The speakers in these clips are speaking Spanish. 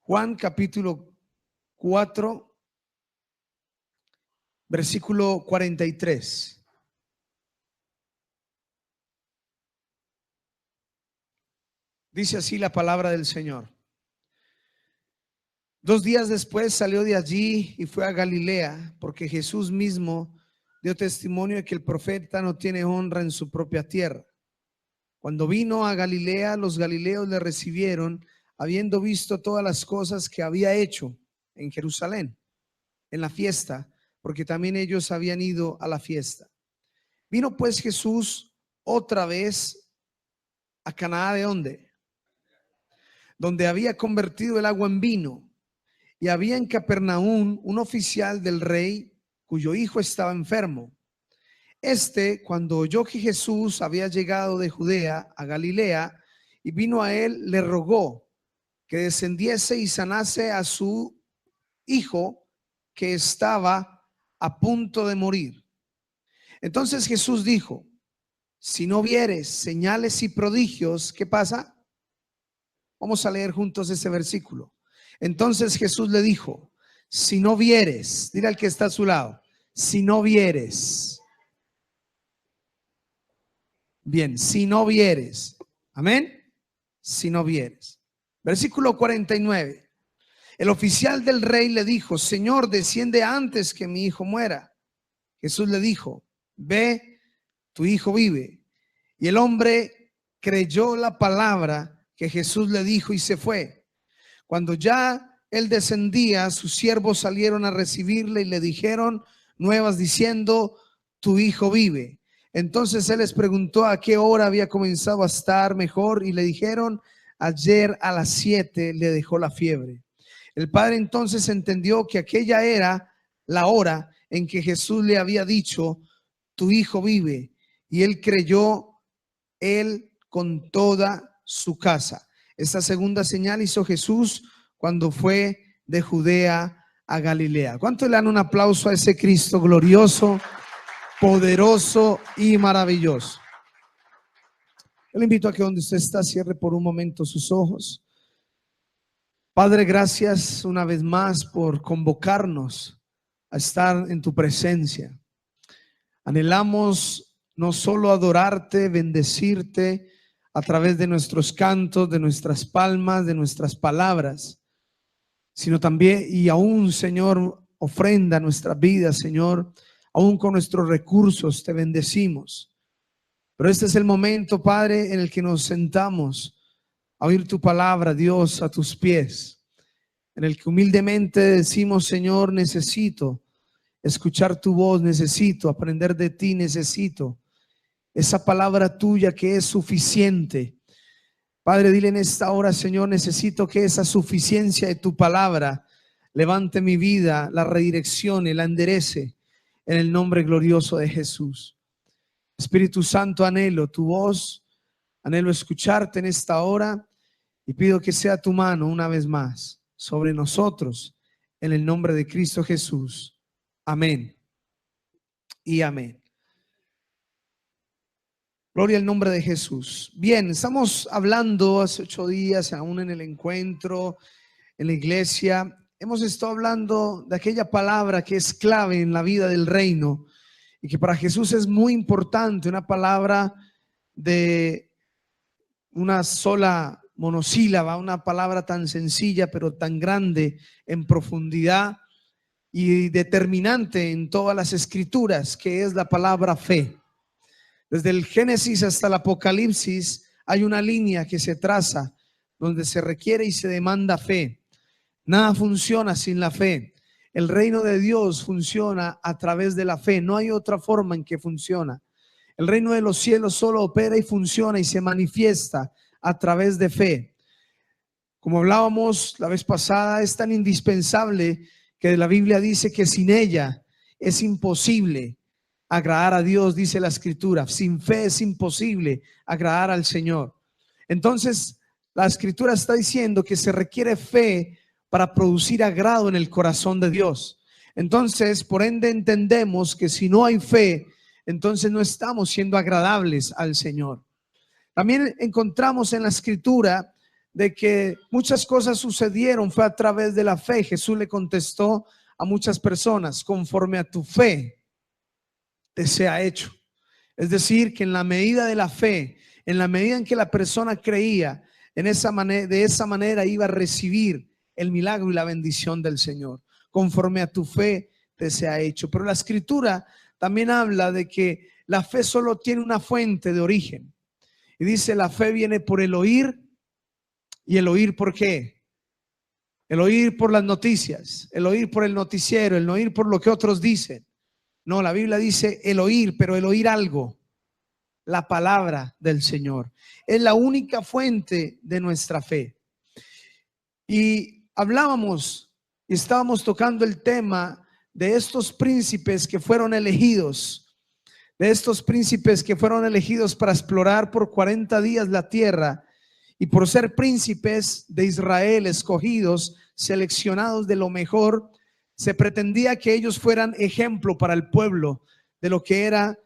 Juan capítulo 4, versículo 43. Dice así la palabra del Señor. 2 días después salió de allí y fue a Galilea, porque Jesús mismo dio testimonio de que el profeta no tiene honra en su propia tierra. Cuando vino a Galilea, los galileos le recibieron, habiendo visto todas las cosas que había hecho en Jerusalén, en la fiesta, porque también ellos habían ido a la fiesta. Vino pues Jesús otra vez a Caná, ¿de dónde? Donde había convertido el agua en vino. Y había en Capernaum un oficial del rey cuyo hijo estaba enfermo. Cuando oyó que Jesús había llegado de Judea a Galilea y vino a él, le rogó que descendiese y sanase a su hijo, que estaba a punto de morir. Entonces Jesús dijo: si no vieres señales y prodigios, ¿qué pasa? Vamos a leer juntos ese versículo. Entonces Jesús le dijo: si no vieres, dile al que está a su lado, si no vieres. Bien, si no vieres. Amén. Si no vieres. Versículo 49. El oficial del rey le dijo: Señor, desciende antes que mi hijo muera. Jesús le dijo: ve, tu hijo vive. Y el hombre creyó la palabra que Jesús le dijo y se fue. Cuando ya él descendía, sus siervos salieron a recibirle y le dijeron nuevas diciendo: tu hijo vive. Entonces él les preguntó a qué hora había comenzado a estar mejor y le dijeron: ayer a las 7 le dejó la fiebre. El padre entonces entendió que aquella era la hora en que Jesús le había dicho: tu hijo vive. Y él creyó, él con toda su casa. Esta segunda señal hizo Jesús cuando fue de Judea a Galilea. ¿Cuánto le dan un aplauso a ese Cristo glorioso, poderoso y maravilloso? Yo le invito a que donde usted está cierre por un momento sus ojos. Padre, gracias una vez más por convocarnos a estar en tu presencia. Anhelamos no solo adorarte, bendecirte a través de nuestros cantos, de nuestras palmas, de nuestras palabras, sino también y aún, Señor, ofrenda nuestra vida, Señor, aún con nuestros recursos te bendecimos. Pero este es el momento, Padre, en el que nos sentamos a oír tu palabra, Dios, a tus pies, en el que humildemente decimos: Señor, necesito escuchar tu voz, necesito aprender de ti, necesito esa palabra tuya que es suficiente. Padre, dile en esta hora: Señor, necesito que esa suficiencia de tu palabra levante mi vida, la redireccione, la enderece en el nombre glorioso de Jesús. Espíritu Santo, anhelo tu voz, anhelo escucharte en esta hora y pido que sea tu mano una vez más sobre nosotros en el nombre de Cristo Jesús. Amén y amén. Gloria al nombre de Jesús. Bien, estamos hablando hace 8 días, aún en el encuentro, en la iglesia. Hemos estado hablando de aquella palabra que es clave en la vida del reino y que para Jesús es muy importante, una palabra de una sola monosílaba, una palabra tan sencilla pero tan grande en profundidad y determinante en todas las escrituras, que es la palabra fe. Desde el Génesis hasta el Apocalipsis hay una línea que se traza donde se requiere y se demanda fe. Nada funciona sin la fe. El reino de Dios funciona a través de la fe. No hay otra forma en que funciona. El reino de los cielos solo opera y funciona y se manifiesta a través de fe. Como hablábamos la vez pasada, es tan indispensable que la Biblia dice que sin ella es imposible agradar a Dios, dice la escritura. Sin fe es imposible agradar al Señor. Entonces la escritura está diciendo que se requiere fe para producir agrado en el corazón de Dios. Entonces, por ende, entendemos que si no hay fe, entonces no estamos siendo agradables al Señor. También encontramos en la escritura de que muchas cosas sucedieron fue a través de la fe. Jesús le contestó a muchas personas: conforme a tu fe te sea hecho. Es decir, que en la medida de la fe, en la medida en que la persona creía, de esa manera iba a recibir el milagro y la bendición del Señor. Conforme a tu fe te sea hecho. Pero la Escritura también habla de que la fe solo tiene una fuente de origen. Y dice: la fe viene por el oír. ¿Y el oír por qué? El oír por las noticias, el oír por el noticiero, el no oír por lo que otros dicen. No, la Biblia dice el oír, pero el oír algo, la palabra del Señor. Es la única fuente de nuestra fe. Y hablábamos y estábamos tocando el tema de estos príncipes que fueron elegidos, de estos príncipes que fueron elegidos para explorar por 40 días la tierra, y por ser príncipes de Israel, escogidos, seleccionados de lo mejor, se pretendía que ellos fueran ejemplo para el pueblo de lo que era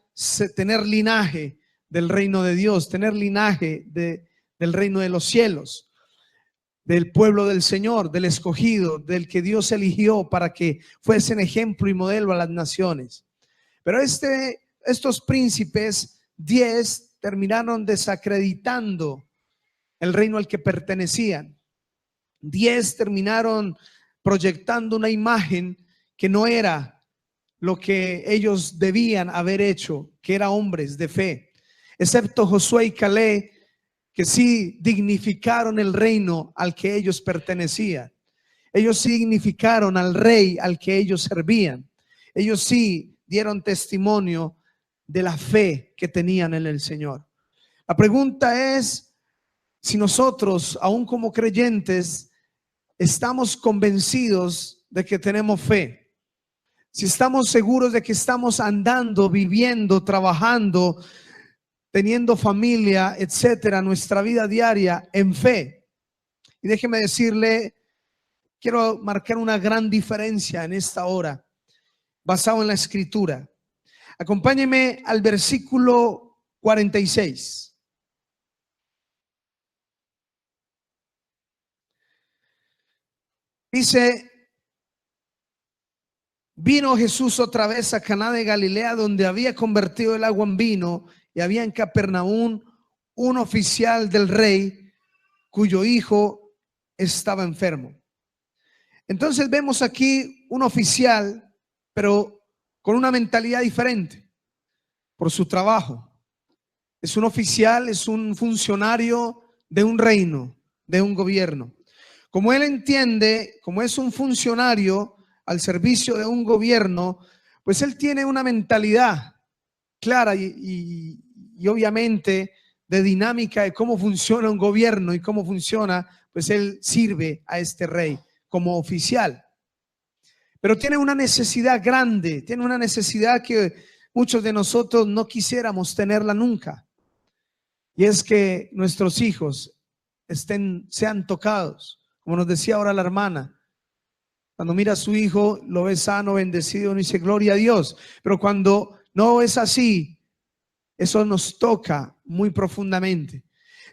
tener linaje del reino de Dios, tener linaje del reino de los cielos, del pueblo del Señor, del escogido, del que Dios eligió para que fuesen ejemplo y modelo a las naciones. Pero estos príncipes, 10, terminaron desacreditando el reino al que pertenecían. 10 terminaron proyectando una imagen que no era lo que ellos debían haber hecho, que eran hombres de fe, excepto Josué y Caleb, que sí dignificaron el reino al que ellos pertenecían. Ellos sí dignificaron al rey al que ellos servían. Ellos sí dieron testimonio de la fe que tenían en el Señor. La pregunta es si nosotros, aún como creyentes, estamos convencidos de que tenemos fe. Si estamos seguros de que estamos andando, viviendo, trabajando, teniendo familia, etcétera, nuestra vida diaria en fe. Y déjeme decirle, quiero marcar una gran diferencia en esta hora, basado en la Escritura. Acompáñeme al versículo 46. Dice: vino Jesús otra vez a Caná de Galilea, donde había convertido el agua en vino, y había en Capernaum un oficial del rey cuyo hijo estaba enfermo. Entonces vemos aquí un oficial, pero con una mentalidad diferente por su trabajo. Es un oficial, es un funcionario de un reino, de un gobierno. Como él entiende, como es un funcionario al servicio de un gobierno, pues él tiene una mentalidad clara y obviamente de dinámica de cómo funciona un gobierno y cómo funciona, pues él sirve a este rey como oficial. Pero tiene una necesidad grande, tiene una necesidad que muchos de nosotros no quisiéramos tenerla nunca. Y es que nuestros hijos sean tocados. Como nos decía ahora la hermana, cuando mira a su hijo, lo ve sano, bendecido, no dice gloria a Dios. Pero cuando no es así, eso nos toca muy profundamente.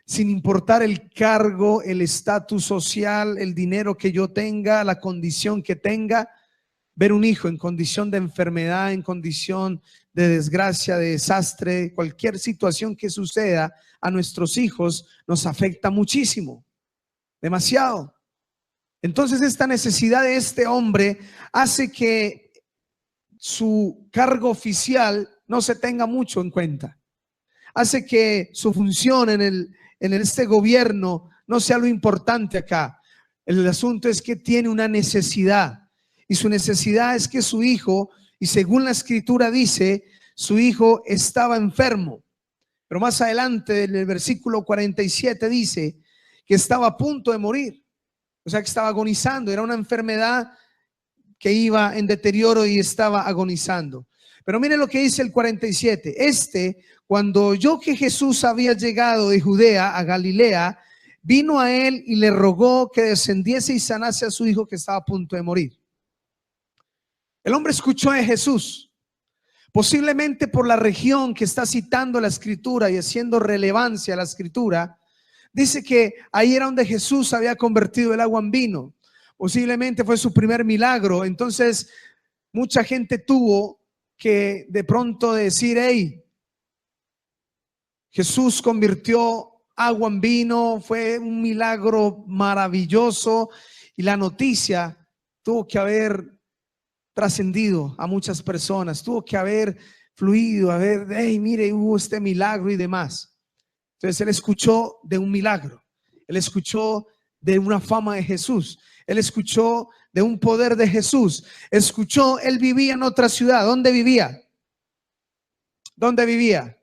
Sin importar el cargo, el estatus social, el dinero que yo tenga, la condición que tenga, ver un hijo en condición de enfermedad, en condición de desgracia, de desastre, cualquier situación que suceda a nuestros hijos nos afecta muchísimo, demasiado. Entonces esta necesidad de este hombre hace que su cargo oficial no se tenga mucho en cuenta. Hace que su función en este gobierno no sea lo importante acá. El asunto es que tiene una necesidad, y su necesidad es que su hijo, y según la Escritura dice, su hijo estaba enfermo. Pero más adelante en el versículo 47 dice que estaba a punto de morir. O sea que estaba agonizando, era una enfermedad que iba en deterioro y estaba agonizando. Pero miren lo que dice el 47. Cuando oyó que Jesús había llegado de Judea a Galilea, vino a él y le rogó que descendiese y sanase a su hijo que estaba a punto de morir. El hombre escuchó de Jesús, posiblemente por la región que está citando la Escritura y haciendo relevancia a la Escritura. Dice que ahí era donde Jesús había convertido el agua en vino. Posiblemente fue su primer milagro. Entonces mucha gente tuvo que de pronto decir, hey, Jesús convirtió agua en vino, fue un milagro maravilloso, y la noticia tuvo que haber trascendido a muchas personas, tuvo que haber fluido, a ver, hey, mire, hubo este milagro y demás. Entonces él escuchó de un milagro, él escuchó de una fama de Jesús, él escuchó de un poder de Jesús, escuchó, él vivía en otra ciudad. ¿Dónde vivía? ¿Dónde vivía?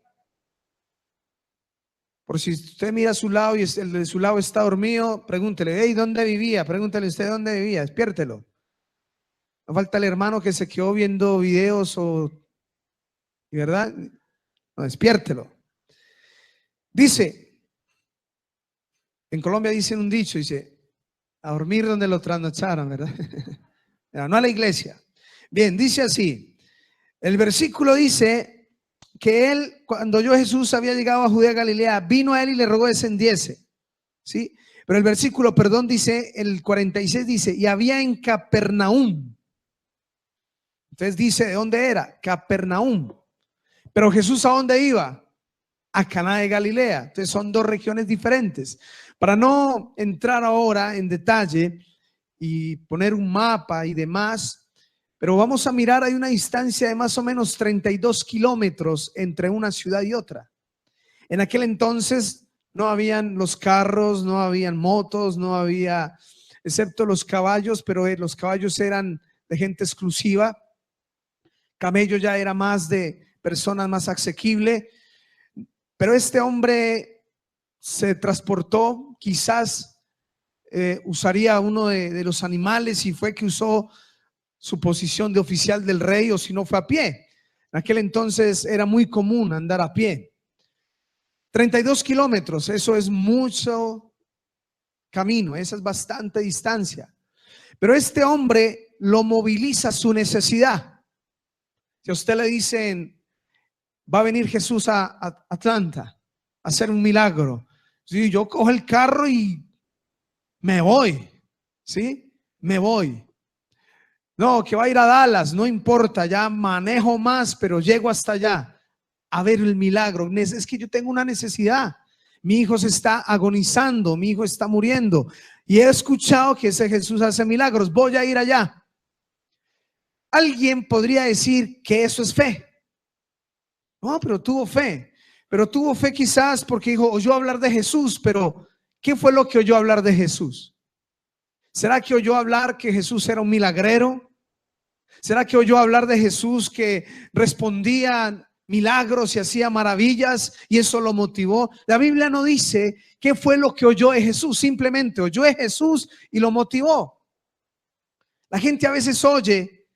Por si usted mira a su lado y el de su lado está dormido, pregúntele, hey, ¿dónde vivía? Pregúntele usted dónde vivía, despiértelo. No falta el hermano que se quedó viendo videos ¿verdad? No, despiértelo. Dice, en Colombia dicen un dicho, dice, a dormir donde lo trasnocharon, ¿verdad? No a la iglesia. Bien, dice así, el versículo dice que él, cuando oyó Jesús había llegado a Judea, Galilea, vino a él y le rogó descendiese, ¿sí? Pero el versículo, perdón, dice, el 46 dice, y había en Capernaum. Entonces dice, ¿de dónde era? Capernaum. Pero Jesús, ¿a dónde iba? A Caná de Galilea. Entonces son dos regiones diferentes. Para no entrar ahora en detalle y poner un mapa y demás, pero vamos a mirar, hay una distancia de más o menos 32 kilómetros entre una ciudad y otra. En aquel entonces no habían los carros, no habían motos, no había, excepto los caballos, pero los caballos eran de gente exclusiva. Camello ya era más de personas más asequible, pero este hombre se transportó, quizás usaría uno de los animales, y fue que usó su posición de oficial del rey, o si no fue a pie. En aquel entonces era muy común andar a pie. 32 kilómetros, eso es mucho camino, esa es bastante distancia. Pero este hombre lo moviliza su necesidad. Si a usted le dicen, va a venir Jesús a Atlanta a hacer un milagro, sí, yo cojo el carro y me voy, ¿sí? Me voy. No, que va a ir a Dallas, no importa, ya manejo más, pero llego hasta allá a ver el milagro. Es que yo tengo una necesidad. Mi hijo se está agonizando, mi hijo está muriendo, y he escuchado que ese Jesús hace milagros, voy a ir allá. Alguien podría decir que eso es fe. No, pero tuvo fe. Pero tuvo fe quizás porque dijo, oyó hablar de Jesús, pero ¿qué fue lo que oyó hablar de Jesús? ¿Será que oyó hablar que Jesús era un milagrero? ¿Será que oyó hablar de Jesús que respondía milagros y hacía maravillas y eso lo motivó? La Biblia no dice qué fue lo que oyó de Jesús, simplemente oyó de Jesús y lo motivó. La gente a veces oye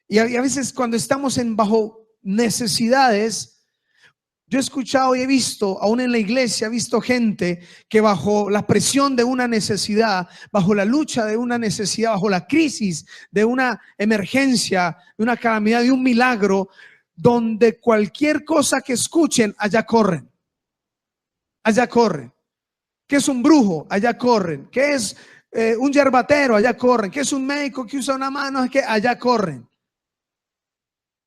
y a veces cuando estamos bajo necesidades, yo he escuchado y he visto, aún en la iglesia, he visto gente que bajo la presión de una necesidad, bajo la lucha de una necesidad, bajo la crisis de una emergencia, de una calamidad, de un milagro, donde cualquier cosa que escuchen, allá corren. Allá corren. ¿Qué es un brujo? Allá corren. ¿Qué es un yerbatero? Allá corren. ¿Qué es un médico que usa una mano? Allá corren.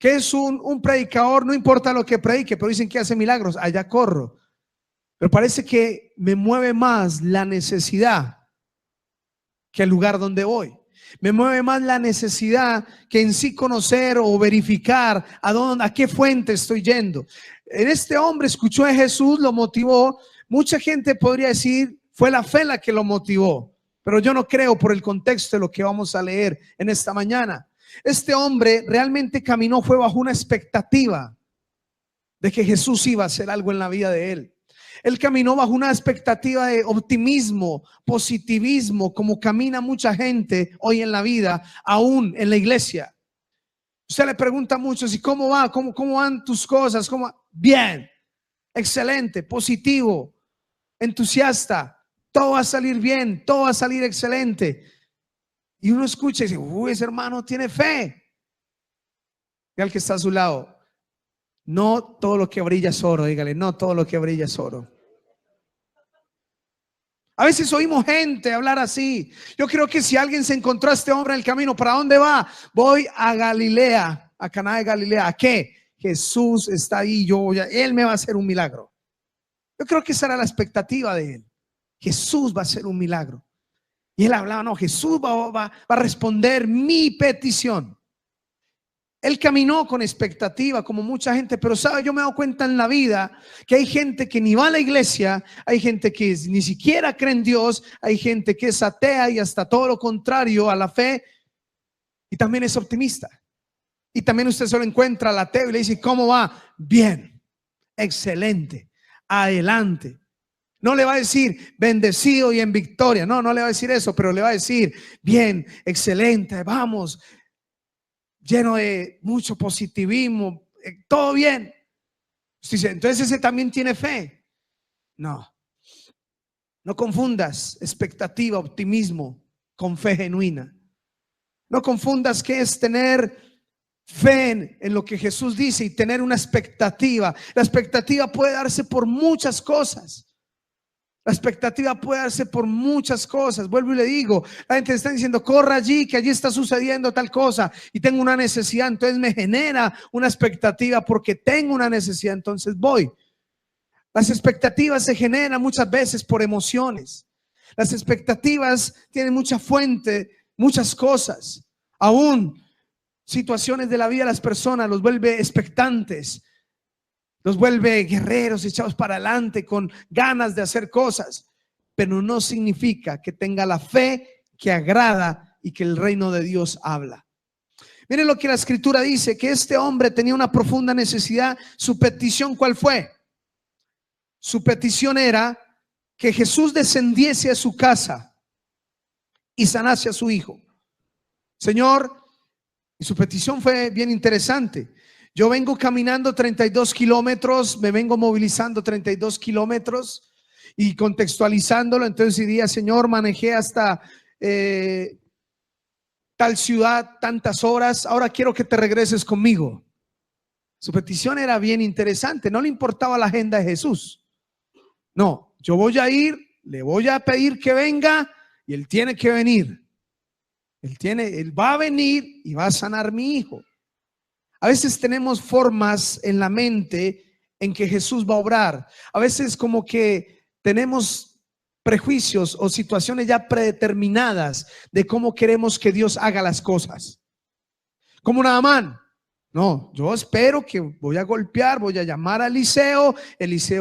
¿Qué es un predicador? No importa lo que predique, pero dicen que hace milagros, allá corro. Pero parece que me mueve más la necesidad que el lugar donde voy. Me mueve más la necesidad que en sí conocer o verificar a qué fuente estoy yendo. En este hombre escuchó a Jesús, lo motivó. Mucha gente podría decir, fue la fe la que lo motivó, pero yo no creo, por el contexto de lo que vamos a leer en esta mañana. Este hombre realmente caminó, fue bajo una expectativa de que Jesús iba a hacer algo en la vida de él. Él caminó bajo una expectativa de optimismo, positivismo, como camina mucha gente hoy en la vida, aún en la iglesia. Usted le pregunta a muchos, ¿y cómo va? ¿Cómo van tus cosas? Bien, excelente, positivo, entusiasta, todo va a salir bien, todo va a salir excelente. Y uno escucha y dice, uy, ese hermano tiene fe. Y al que está a su lado, no todo lo que brilla es oro, dígale, no todo lo que brilla es oro. A veces oímos gente hablar así. Yo creo que si alguien se encontró a este hombre en el camino, ¿para dónde va? Voy a Galilea, a Caná de Galilea. ¿A qué? Jesús está ahí, Él me va a hacer un milagro. Yo creo que esa era la expectativa de él. Jesús va a hacer un milagro. Y él hablaba, no, Jesús va a responder mi petición. Él caminó con expectativa como mucha gente, pero sabe, yo me he dado cuenta en la vida que hay gente que ni va a la iglesia, hay gente que ni siquiera cree en Dios, hay gente que es atea y hasta todo lo contrario a la fe, y también es optimista. Y también usted se lo encuentra al ateo y le dice, ¿cómo va? Bien, excelente, adelante. No le va a decir bendecido y en victoria, no le va a decir eso, pero le va a decir bien, excelente, vamos, lleno de mucho positivismo, todo bien. Entonces ese también tiene fe. No confundas expectativa, optimismo con fe genuina. No confundas qué es tener fe en lo que Jesús dice y tener una expectativa. La expectativa puede darse por muchas cosas. La expectativa puede darse por muchas cosas. Vuelvo y le digo, la gente está diciendo, corra allí, que allí está sucediendo tal cosa y tengo una necesidad, entonces me genera una expectativa porque tengo una necesidad, entonces voy. Las expectativas se generan muchas veces por emociones. Las expectativas tienen mucha fuente, muchas cosas. Aún situaciones de la vida de las personas los vuelve expectantes, los vuelve guerreros, echados para adelante, con ganas de hacer cosas, pero no significa que tenga la fe que agrada y que el reino de Dios habla. Miren lo que la escritura dice, que este hombre tenía una profunda necesidad. Su petición, ¿cuál fue? Su petición era que Jesús descendiese a su casa y sanase a su hijo. Señor, y su petición fue bien interesante. Yo vengo caminando 32 kilómetros, me vengo movilizando 32 kilómetros y contextualizándolo, entonces diría, Señor, manejé hasta tal ciudad tantas horas, ahora quiero que te regreses conmigo. Su petición era bien interesante, no le importaba la agenda de Jesús. No, yo voy a ir, le voy a pedir que venga y él tiene que venir. Él va a venir y va a sanar mi hijo. A veces tenemos formas en la mente en que Jesús va a obrar. A veces como que tenemos prejuicios o situaciones ya predeterminadas de cómo queremos que Dios haga las cosas. Como Naamán. No, yo espero que voy a golpear, voy a llamar a Eliseo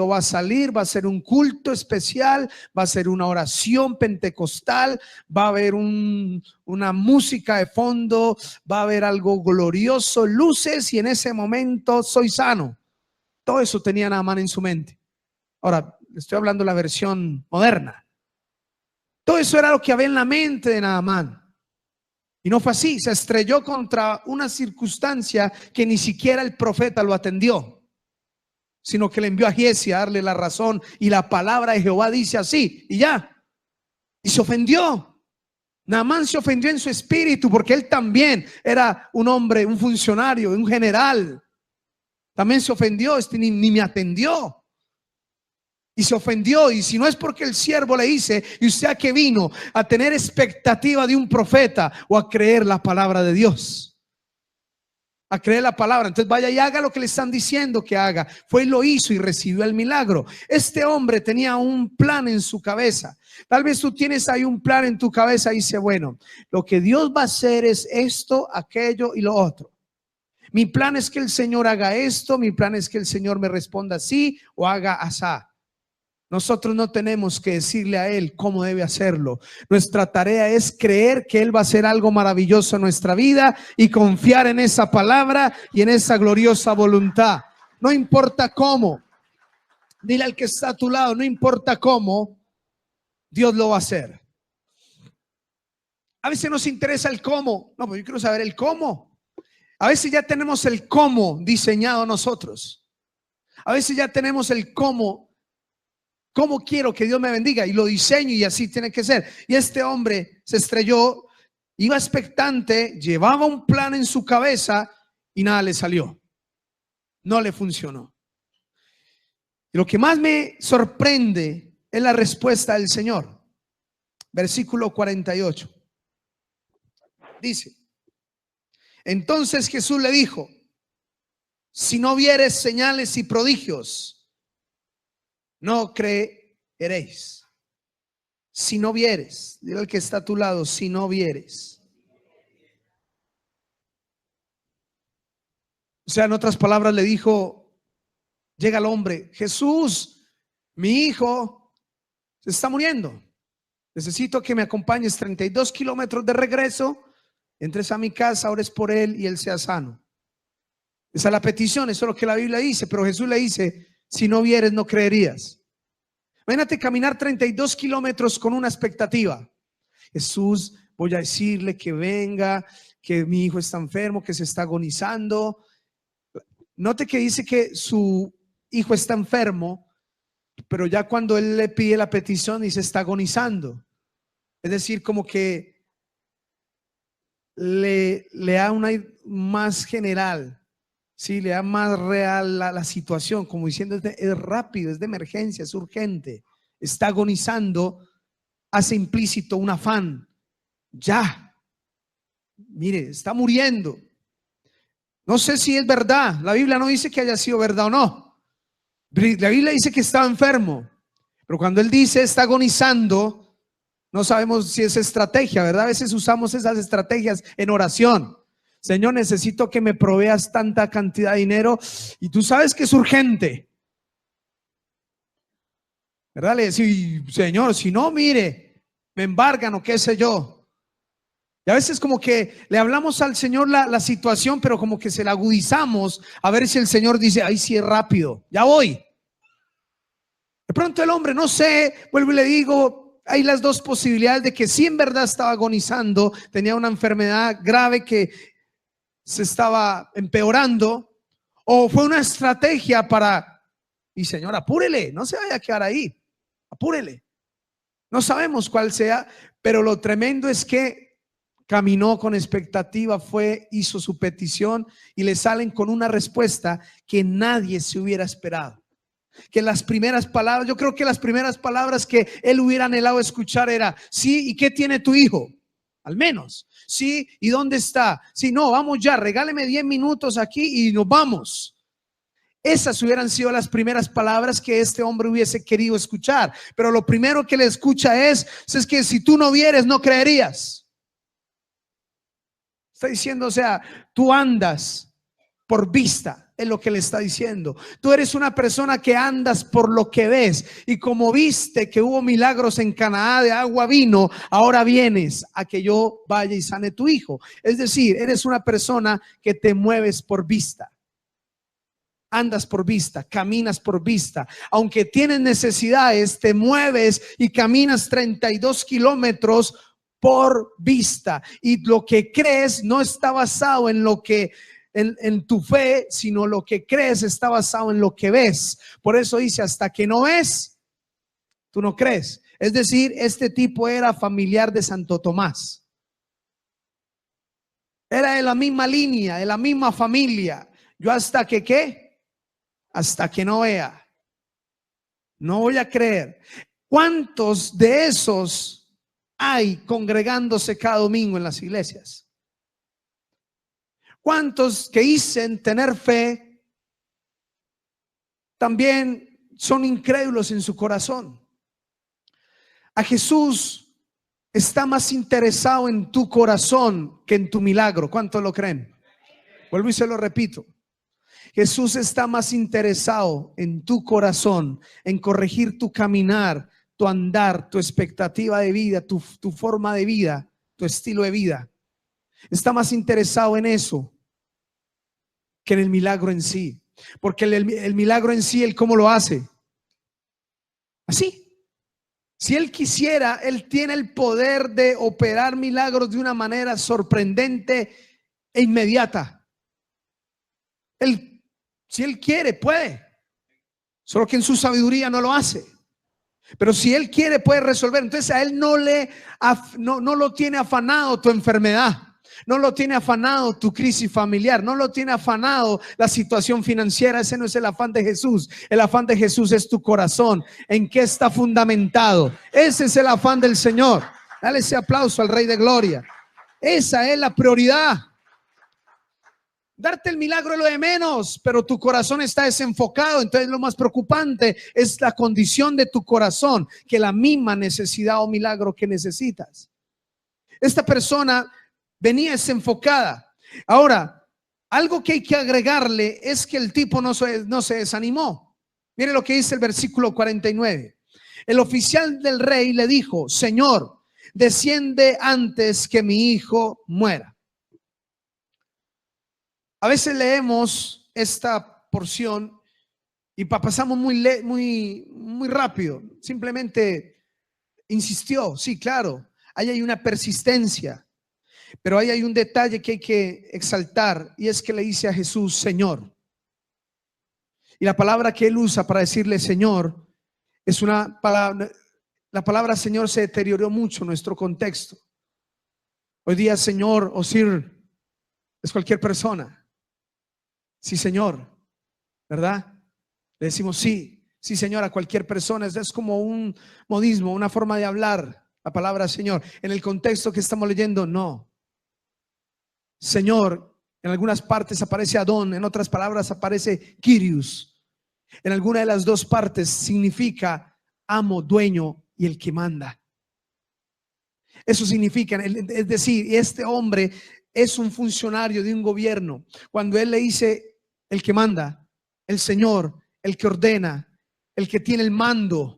va a salir, va a ser un culto especial, va a ser una oración pentecostal, va a haber una música de fondo, va a haber algo glorioso, luces, y en ese momento soy sano. Todo eso tenía Naamán en su mente. Ahora, estoy hablando de la versión moderna. Todo eso era lo que había en la mente de Naamán. Y no fue así, se estrelló contra una circunstancia que ni siquiera el profeta lo atendió, sino que le envió a Giezi a darle la razón, y la palabra de Jehová dice así, y ya. Y se ofendió. Naamán se ofendió en su espíritu, porque él también era un hombre, un funcionario, un general. También se ofendió, ni me atendió. Y se ofendió, y si no es porque el siervo le dice, ¿y usted a qué vino? A tener expectativa de un profeta o a creer la palabra de Dios. A creer la palabra. Entonces vaya y haga lo que le están diciendo que haga. Fue y lo hizo y recibió el milagro. Este hombre tenía un plan en su cabeza. Tal vez tú tienes ahí un plan en tu cabeza y dice, bueno, lo que Dios va a hacer es esto, aquello y lo otro. Mi plan es que el Señor haga esto, mi plan es que el Señor me responda así o haga asá. Nosotros no tenemos que decirle a Él cómo debe hacerlo. Nuestra tarea es creer que Él va a hacer algo maravilloso en nuestra vida y confiar en esa palabra y en esa gloriosa voluntad. No importa cómo. Dile al que está a tu lado, no importa cómo, Dios lo va a hacer. A veces nos interesa el cómo. No, pues yo quiero saber el cómo. A veces ya tenemos el cómo diseñado nosotros. A veces ya tenemos el cómo quiero que Dios me bendiga y lo diseño y así tiene que ser. Y este hombre se estrelló, iba expectante, llevaba un plan en su cabeza y nada le salió. No le funcionó. Y lo que más me sorprende es la respuesta del Señor. versículo 48. Dice: entonces Jesús le dijo: si no vieres señales y prodigios, no creeréis. Si no vieres, dile al que está a tu lado, si no vieres. O sea, en otras palabras le dijo, llega el hombre: Jesús, mi hijo se está muriendo. Necesito que me acompañes 32 kilómetros de regreso, entres a mi casa, ores por él y él sea sano. Esa es la petición, eso es lo que la Biblia dice. Pero Jesús le dice: si no vieres, no creerías. Imagínate caminar 32 kilómetros con una expectativa. Jesús, voy a decirle que venga, que mi hijo está enfermo, que se está agonizando. Note que dice que su hijo está enfermo, pero ya cuando él le pide la petición dice está agonizando. Es decir, como que le da una más general, ¿sí? Le da más real la situación, como diciendo es rápido, es de emergencia, es urgente. Está agonizando, hace implícito un afán. Ya, mire, está muriendo. No sé si es verdad, la Biblia no dice que haya sido verdad o no. La Biblia dice que estaba enfermo, pero cuando él dice está agonizando, no sabemos si es estrategia, ¿verdad? A veces usamos esas estrategias en oración. Señor, necesito que me proveas tanta cantidad de dinero y tú sabes que es urgente, ¿verdad? Le decimos: Señor, si no, mire, me embargan o qué sé yo. Y a veces como que le hablamos al Señor la situación, pero como que se la agudizamos a ver si el Señor dice: ay, sí es rápido, ya voy. De pronto el hombre, no sé, vuelvo y le digo, hay las dos posibilidades de que sí en verdad estaba agonizando, tenía una enfermedad grave que se estaba empeorando, o fue una estrategia para, y Señor, apúrele, no se vaya a quedar ahí, apúrele. No sabemos cuál sea, pero lo tremendo es que caminó con expectativa, hizo su petición y le salen con una respuesta que nadie se hubiera esperado. Que las primeras palabras, yo creo que las primeras palabras que él hubiera anhelado escuchar era: sí, ¿y qué tiene tu hijo? Al menos, sí, ¿y dónde está? Sí, no, vamos ya, regáleme 10 minutos aquí y nos vamos. Esas hubieran sido las primeras palabras que este hombre hubiese querido escuchar. Pero lo primero que le escucha es que si tú no vieres, no creerías. Está diciendo, o sea, tú andas por vista. Es lo que le está diciendo. Tú eres una persona que andas por lo que ves, y como viste que hubo milagros en Canaán de agua vino, ahora vienes a que yo vaya y sane tu hijo. Es decir, eres una persona que te mueves por vista. Andas por vista, caminas por vista. Aunque tienes necesidades, te mueves y caminas 32 kilómetros por vista. Y lo que crees no está basado en lo que en tu fe, sino lo que crees está basado en lo que ves. Por eso dice: hasta que no ves, tú no crees. Es decir, este tipo era familiar de Santo Tomás. Era de la misma línea, de la misma familia. Yo hasta que ¿qué? Hasta que no vea, no voy a creer. ¿Cuántos de esos hay congregándose cada domingo en las iglesias? ¿Cuántos que dicen tener fe también son incrédulos en su corazón? A Jesús está más interesado en tu corazón que en tu milagro. ¿Cuántos lo creen? Vuelvo y se lo repito. Jesús está más interesado en tu corazón, en corregir tu caminar, tu andar, tu expectativa de vida, tu forma de vida, tu estilo de vida. Está más interesado en eso que en el milagro en sí. Porque el milagro en sí, ¿él cómo lo hace? Así. Si él quisiera, él tiene el poder de operar milagros de una manera sorprendente e inmediata. Si él quiere, puede. Solo que en su sabiduría no lo hace. Pero si él quiere, puede resolver. Entonces a él no lo tiene afanado tu enfermedad. No lo tiene afanado tu crisis familiar, no lo tiene afanado la situación financiera. Ese no es el afán de Jesús. El afán de Jesús es tu corazón. ¿En qué está fundamentado? Ese es el afán del Señor. Dale ese aplauso al Rey de Gloria. Esa es la prioridad. Darte el milagro es lo de menos, pero tu corazón está desenfocado. Entonces lo más preocupante es la condición de tu corazón, que la misma necesidad o milagro que necesitas. Esta persona venía desenfocada. Ahora, algo que hay que agregarle es que el tipo no se desanimó. Mire lo que dice el versículo 49. El oficial del rey le dijo: Señor, desciende antes que mi hijo muera. A veces leemos esta porción y pasamos muy rápido. Simplemente insistió. Sí, claro, ahí hay una persistencia, pero ahí hay un detalle que hay que exaltar, y es que le dice a Jesús Señor. Y la palabra que él usa para decirle Señor es una palabra. La palabra Señor se deterioró mucho en nuestro contexto. Hoy día Señor o Sir es cualquier persona. Sí, Señor, ¿verdad? Le decimos sí, sí, Señor, a cualquier persona. Es como un modismo, una forma de hablar la palabra Señor. En el contexto que estamos leyendo, no. Señor, en algunas partes aparece Adón, en otras palabras aparece Kyrios. En alguna de las dos partes significa amo, dueño y el que manda. Eso significa, es decir, este hombre es un funcionario de un gobierno. Cuando él le dice el que manda, el Señor, el que ordena, el que tiene el mando,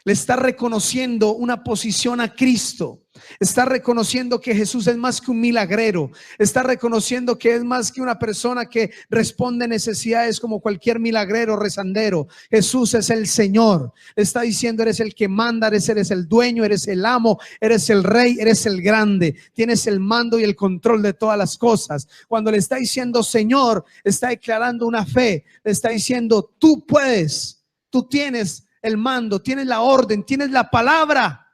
le está reconociendo una posición a Cristo. Está reconociendo que Jesús es más que un milagrero. Está reconociendo que es más que una persona que responde necesidades como cualquier milagrero rezandero. Jesús es el Señor. Está diciendo: eres el que manda, eres el dueño, eres el amo, eres el rey, eres el grande. Tienes el mando y el control de todas las cosas. Cuando le está diciendo Señor, está declarando una fe. Le está diciendo: tú puedes, tú tienes el mando, tienes la orden, tienes la palabra.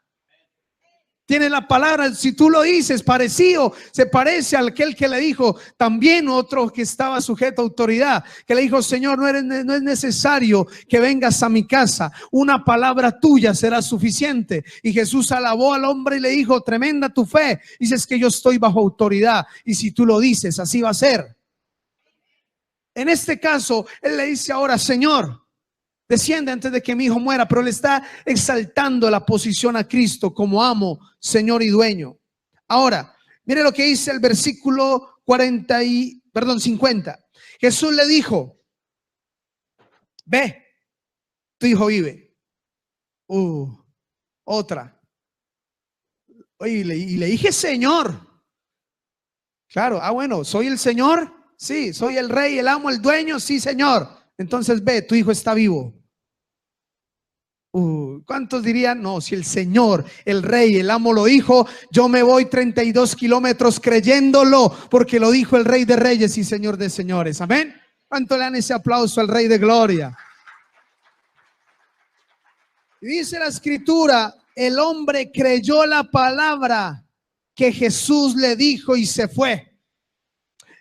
Tienes la palabra. Si tú lo dices, se parece a aquel que le dijo también otro que estaba sujeto a autoridad, que le dijo: Señor, no es necesario que vengas a mi casa, una palabra tuya será suficiente. Y Jesús alabó al hombre y le dijo: tremenda tu fe. Dices que yo estoy bajo autoridad, y si tú lo dices, así va a ser. En este caso, él le dice ahora: Señor, desciende antes de que mi hijo muera, pero le está exaltando la posición a Cristo como amo, Señor y dueño. Ahora, mire lo que dice el versículo 50. Jesús le dijo: ve, tu hijo vive. Otra. Oye, y le dije Señor. Claro, bueno, ¿soy el Señor? Sí. ¿Soy el rey, el amo, el dueño? Sí, Señor. Entonces ve, tu hijo está vivo. ¿Cuántos dirían? No, si el Señor, el rey, el amo lo dijo, yo me voy 32 kilómetros creyéndolo, porque lo dijo el Rey de Reyes y Señor de Señores. Amén. ¿Cuánto le dan ese aplauso al Rey de Gloria? Y dice la escritura: el hombre creyó la palabra que Jesús le dijo y se fue.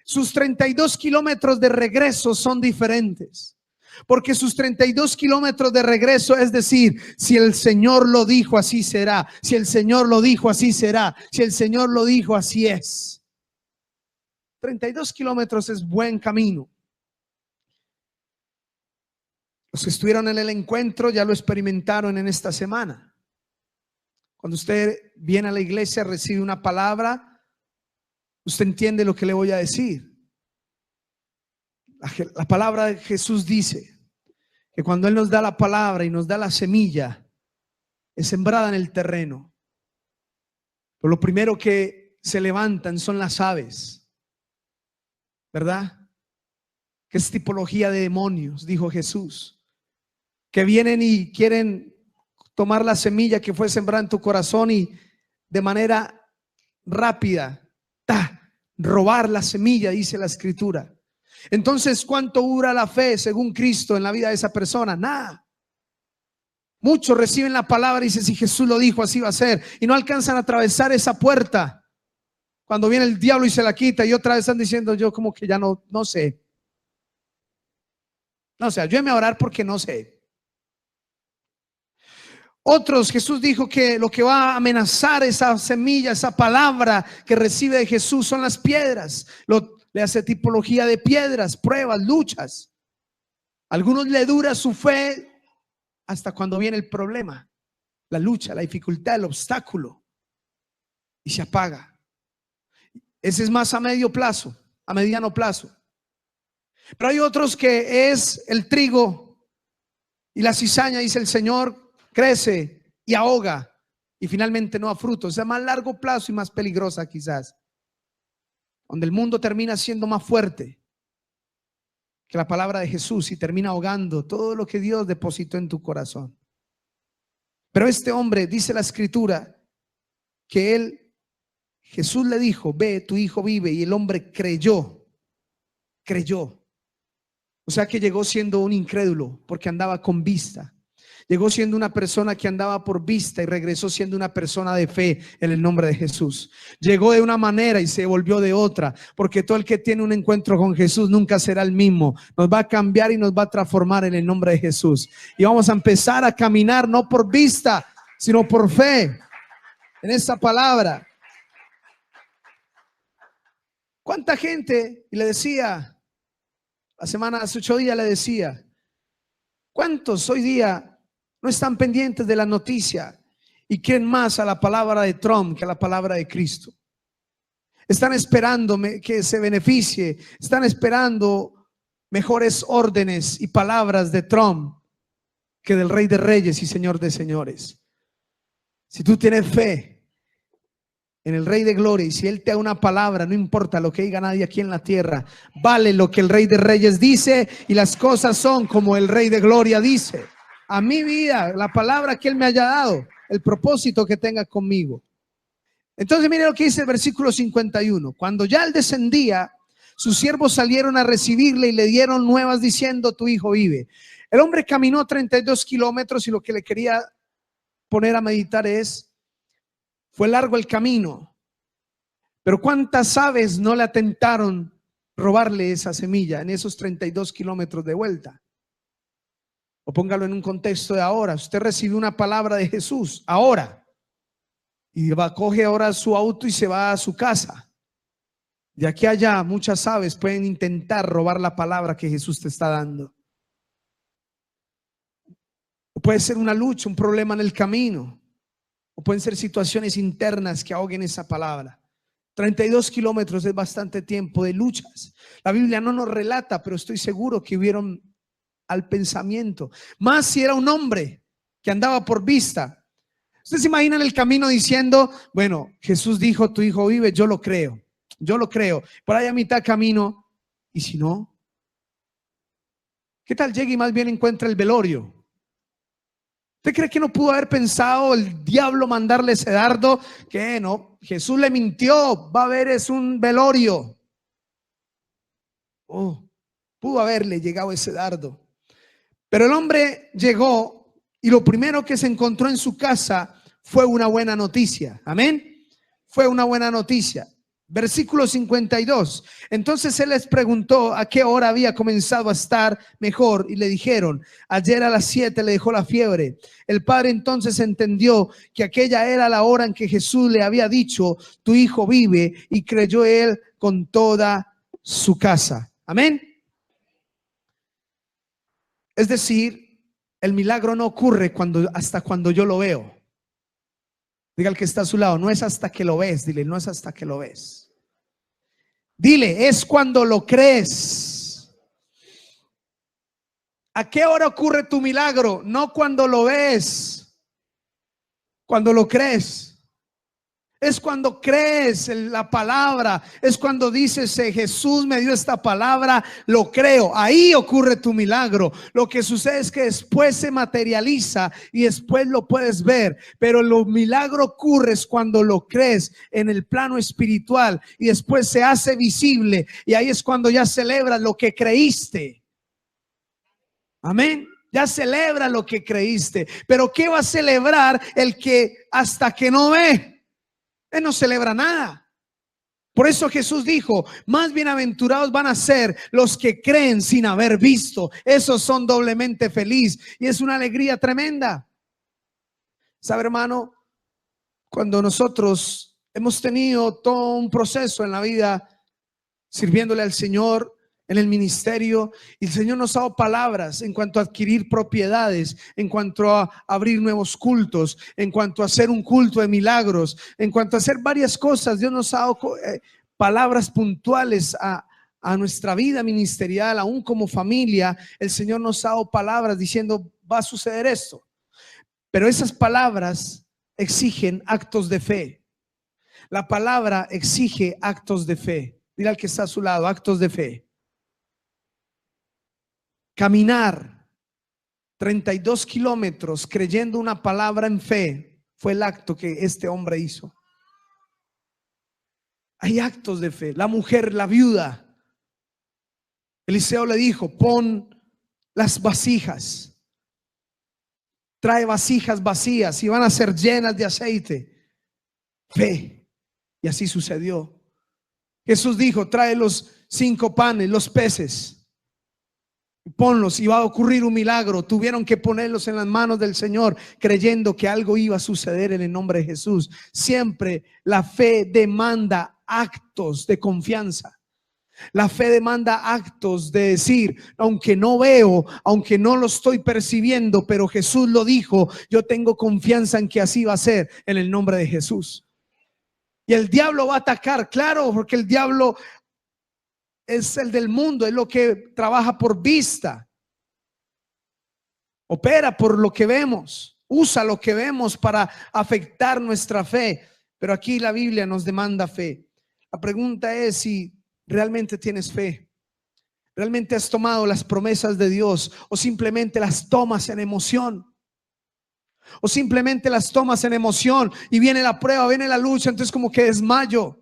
Sus 32 kilómetros de regreso son diferentes, porque sus 32 kilómetros de regreso, es decir, si el Señor lo dijo, así será. Si el Señor lo dijo, así será. Si el Señor lo dijo, así es. 32 kilómetros es buen camino. Los que estuvieron en el encuentro ya lo experimentaron en esta semana. Cuando usted viene a la iglesia, recibe una palabra, usted entiende lo que le voy a decir. La palabra de Jesús dice que cuando Él nos da la palabra y nos da la semilla, es sembrada en el terreno. Pero lo primero que se levantan son las aves, ¿verdad? Que es tipología de demonios, dijo Jesús, que vienen y quieren tomar la semilla que fue sembrada en tu corazón y de manera rápida, robar la semilla, dice la escritura. Entonces, ¿cuánto dura la fe según Cristo en la vida de esa persona? Nada. Muchos reciben la palabra y dicen: si Jesús lo dijo, así va a ser, y no alcanzan a atravesar esa puerta. Cuando viene el diablo y se la quita, y otra vez están diciendo: yo como que ya no sé. No sé, ayúdeme a orar porque no sé. Otros, Jesús dijo que lo que va a amenazar esa semilla, esa palabra que recibe de Jesús son las piedras. Le hace tipología de piedras, pruebas, luchas. A algunos le dura su fe hasta cuando viene el problema, la lucha, la dificultad, el obstáculo, y se apaga. Ese es más a medio plazo, a mediano plazo. Pero hay otros que es el trigo y la cizaña, dice el Señor, crece y ahoga y finalmente no da fruto. O sea, más largo plazo y más peligrosa quizás, donde el mundo termina siendo más fuerte que la palabra de Jesús y termina ahogando todo lo que Dios depositó en tu corazón. Pero este hombre, dice la escritura, que Jesús le dijo, ve, tu hijo vive, y el hombre creyó. O sea que llegó siendo un incrédulo porque andaba con vista. Llegó siendo una persona que andaba por vista y regresó siendo una persona de fe en el nombre de Jesús. Llegó de una manera y se volvió de otra, porque todo el que tiene un encuentro con Jesús nunca será el mismo. Nos va a cambiar y nos va a transformar en el nombre de Jesús. Y vamos a empezar a caminar no por vista, sino por fe en esta palabra. ¿Cuánta gente? Y le decía, hace 8 días le decía, ¿cuántos hoy día no están pendientes de la noticia y creen más a la palabra de Trump que a la palabra de Cristo? Están esperando que se beneficie, están esperando mejores órdenes y palabras de Trump que del Rey de Reyes y Señor de Señores. Si tú tienes fe en el Rey de Gloria y si Él te da una palabra, no importa lo que diga nadie aquí en la tierra, vale lo que el Rey de Reyes dice y las cosas son como el Rey de Gloria dice. A mi vida, la palabra que Él me haya dado, el propósito que tenga conmigo. Entonces mire lo que dice el versículo 51. Cuando ya Él descendía, sus siervos salieron a recibirle y le dieron nuevas diciendo, tu hijo vive. El hombre caminó 32 kilómetros y lo que le quería poner a meditar fue largo el camino, pero ¿cuántas aves no le atentaron robarle esa semilla en esos 32 kilómetros de vuelta? O póngalo en un contexto de ahora. Usted recibe una palabra de Jesús ahora y coge ahora su auto y se va a su casa. De aquí a allá muchas aves pueden intentar robar la palabra que Jesús te está dando. O puede ser una lucha, un problema en el camino. O pueden ser situaciones internas que ahoguen esa palabra. 32 kilómetros es bastante tiempo de luchas. La Biblia no nos relata, pero estoy seguro que hubieron al pensamiento. Más si era un hombre que andaba por vista. Ustedes se imaginan el camino diciendo, bueno, Jesús dijo, tu hijo vive, yo lo creo. Por ahí a mitad camino, ¿y si no? ¿Qué tal llegue y más bien encuentra el velorio? ¿Usted cree que no pudo haber pensado el diablo mandarle ese dardo? Que no, Jesús le mintió, va a haber es un velorio. Pudo haberle llegado ese dardo. Pero el hombre llegó y lo primero que se encontró en su casa fue una buena noticia. Amén. Fue una buena noticia. Versículo 52. Entonces él les preguntó a qué hora había comenzado a estar mejor y le dijeron, ayer a las 7 le dejó la fiebre. El padre entonces entendió que aquella era la hora en que Jesús le había dicho, tu hijo vive, y creyó él con toda su casa. Amén. Es decir, el milagro no ocurre hasta cuando yo lo veo. Diga al que está a su lado, no es hasta que lo ves. Dile, no es hasta que lo ves. Dile, es cuando lo crees. ¿A qué hora ocurre tu milagro? No cuando lo ves, cuando lo crees. Es cuando crees en la palabra, es cuando dices, Jesús me dio esta palabra, lo creo. Ahí ocurre tu milagro. Lo que sucede es que después se materializa y después lo puedes ver, pero el milagro ocurre es cuando lo crees en el plano espiritual y después se hace visible y ahí es cuando ya celebras lo que creíste. Amén. Ya celebra lo que creíste. Pero ¿qué va a celebrar el que hasta que no ve? Él no celebra nada. Por eso Jesús dijo, más bienaventurados van a ser los que creen sin haber visto. Esos son doblemente felices y es una alegría tremenda. ¿Sabe, hermano? Cuando nosotros hemos tenido todo un proceso en la vida sirviéndole al Señor en el ministerio, y el Señor nos ha dado palabras en cuanto a adquirir propiedades, en cuanto a abrir nuevos cultos, en cuanto a hacer un culto de milagros, en cuanto a hacer varias cosas. Dios nos ha dado palabras puntuales a nuestra vida ministerial, aún como familia. El Señor nos ha dado palabras diciendo: va a suceder esto. Pero esas palabras exigen actos de fe. La palabra exige actos de fe. Dile al que está a su lado: actos de fe. Caminar 32 kilómetros creyendo una palabra en fe fue el acto que este hombre hizo. Hay actos de fe. La mujer, la viuda, Eliseo le dijo: pon las vasijas, trae vasijas vacías y van a ser llenas de aceite. Fe. Y así sucedió. Jesús dijo: trae los 5 panes, los peces, ponlos y va a ocurrir un milagro. Tuvieron que ponerlos en las manos del Señor, creyendo que algo iba a suceder en el nombre de Jesús. Siempre la fe demanda actos de confianza. La fe demanda actos de decir: aunque no veo, aunque no lo estoy percibiendo, pero Jesús lo dijo, yo tengo confianza en que así va a ser, en el nombre de Jesús. Y el diablo va a atacar, claro, porque el diablo es el del mundo, es lo que trabaja por vista, opera por lo que vemos, usa lo que vemos para afectar nuestra fe. Pero aquí la Biblia nos demanda fe. La pregunta es si realmente tienes fe, realmente has tomado las promesas de Dios, o simplemente las tomas en emoción. O simplemente las tomas en emoción y viene la prueba, viene la lucha, entonces como que desmayo.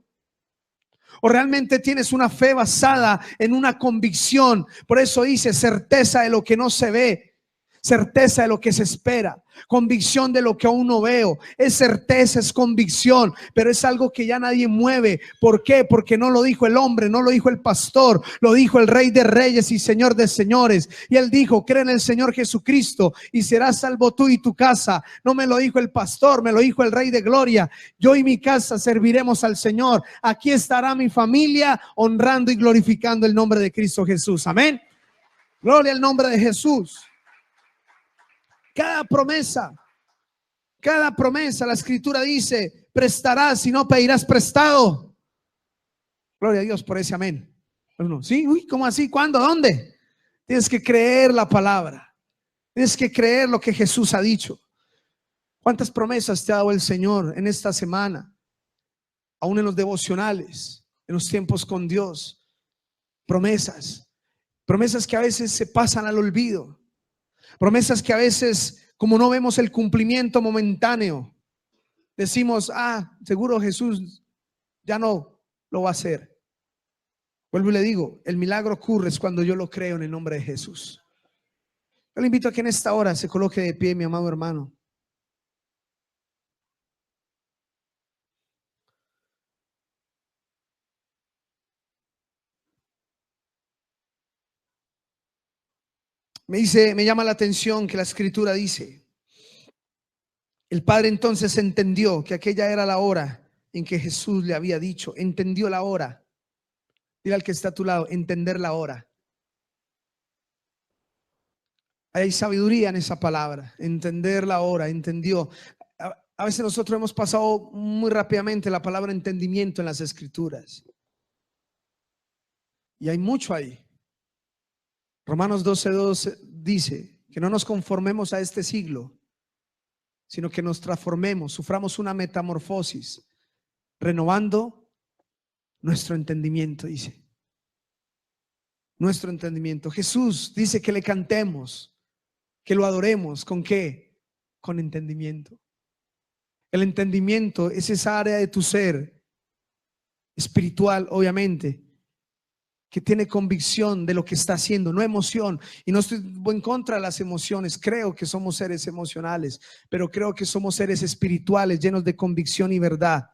O realmente tienes una fe basada en una convicción. Por eso dice: certeza de lo que no se ve, certeza de lo que se espera, convicción de lo que aún no veo. Es certeza, es convicción, pero es algo que ya nadie mueve. ¿Por qué? Porque no lo dijo el hombre, no lo dijo el pastor, lo dijo el Rey de Reyes y Señor de Señores. Y él dijo: cree en el Señor Jesucristo y serás salvo tú y tu casa. No me lo dijo el pastor, me lo dijo el Rey de Gloria: yo y mi casa serviremos al Señor. Aquí estará mi familia honrando y glorificando el nombre de Cristo Jesús. Amén. Gloria al nombre de Jesús. Cada promesa, la escritura dice: prestarás y no pedirás prestado. Gloria a Dios por ese amén. Bueno, sí, ¿cómo así? ¿Cuándo? ¿Dónde? Tienes que creer la palabra. Tienes que creer lo que Jesús ha dicho. ¿Cuántas promesas te ha dado el Señor en esta semana? Aún en los devocionales, en los tiempos con Dios. Promesas que a veces se pasan al olvido. Promesas que a veces, como no vemos el cumplimiento momentáneo, decimos: seguro Jesús ya no lo va a hacer. Vuelvo y le digo: el milagro ocurre es cuando yo lo creo en el nombre de Jesús. Yo le invito a que en esta hora se coloque de pie, mi amado hermano. Me llama la atención que la escritura dice: el padre entonces entendió que aquella era la hora en que Jesús le había dicho. Entendió la hora. Dile al que está a tu lado: entender la hora. Hay sabiduría en esa palabra. Entender la hora. Entendió. A veces nosotros hemos pasado muy rápidamente la palabra entendimiento en las escrituras, y hay mucho ahí. Romanos 12:12 dice que no nos conformemos a este siglo, sino que nos transformemos, suframos una metamorfosis, renovando nuestro entendimiento, dice. Nuestro entendimiento. Jesús dice que le cantemos, que lo adoremos. ¿Con qué? Con entendimiento. El entendimiento es esa área de tu ser espiritual, obviamente, que tiene convicción de lo que está haciendo, no emoción. Y no estoy en contra de las emociones. Creo que somos seres emocionales, pero creo que somos seres espirituales llenos de convicción y verdad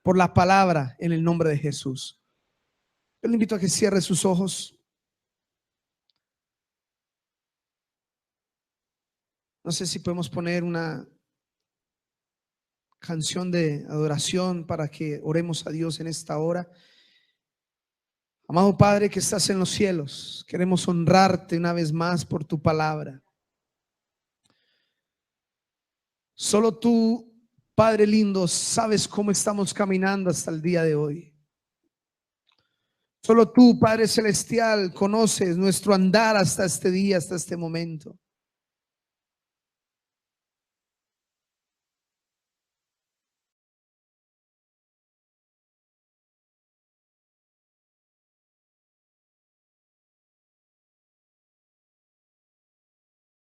por la palabra, en el nombre de Jesús. Yo le invito a que cierre sus ojos. No sé si podemos poner una canción de adoración para que oremos a Dios en esta hora. Amado Padre que estás en los cielos, queremos honrarte una vez más por tu palabra. Solo tú, Padre lindo, sabes cómo estamos caminando hasta el día de hoy. Solo tú, Padre celestial, conoces nuestro andar hasta este día, hasta este momento.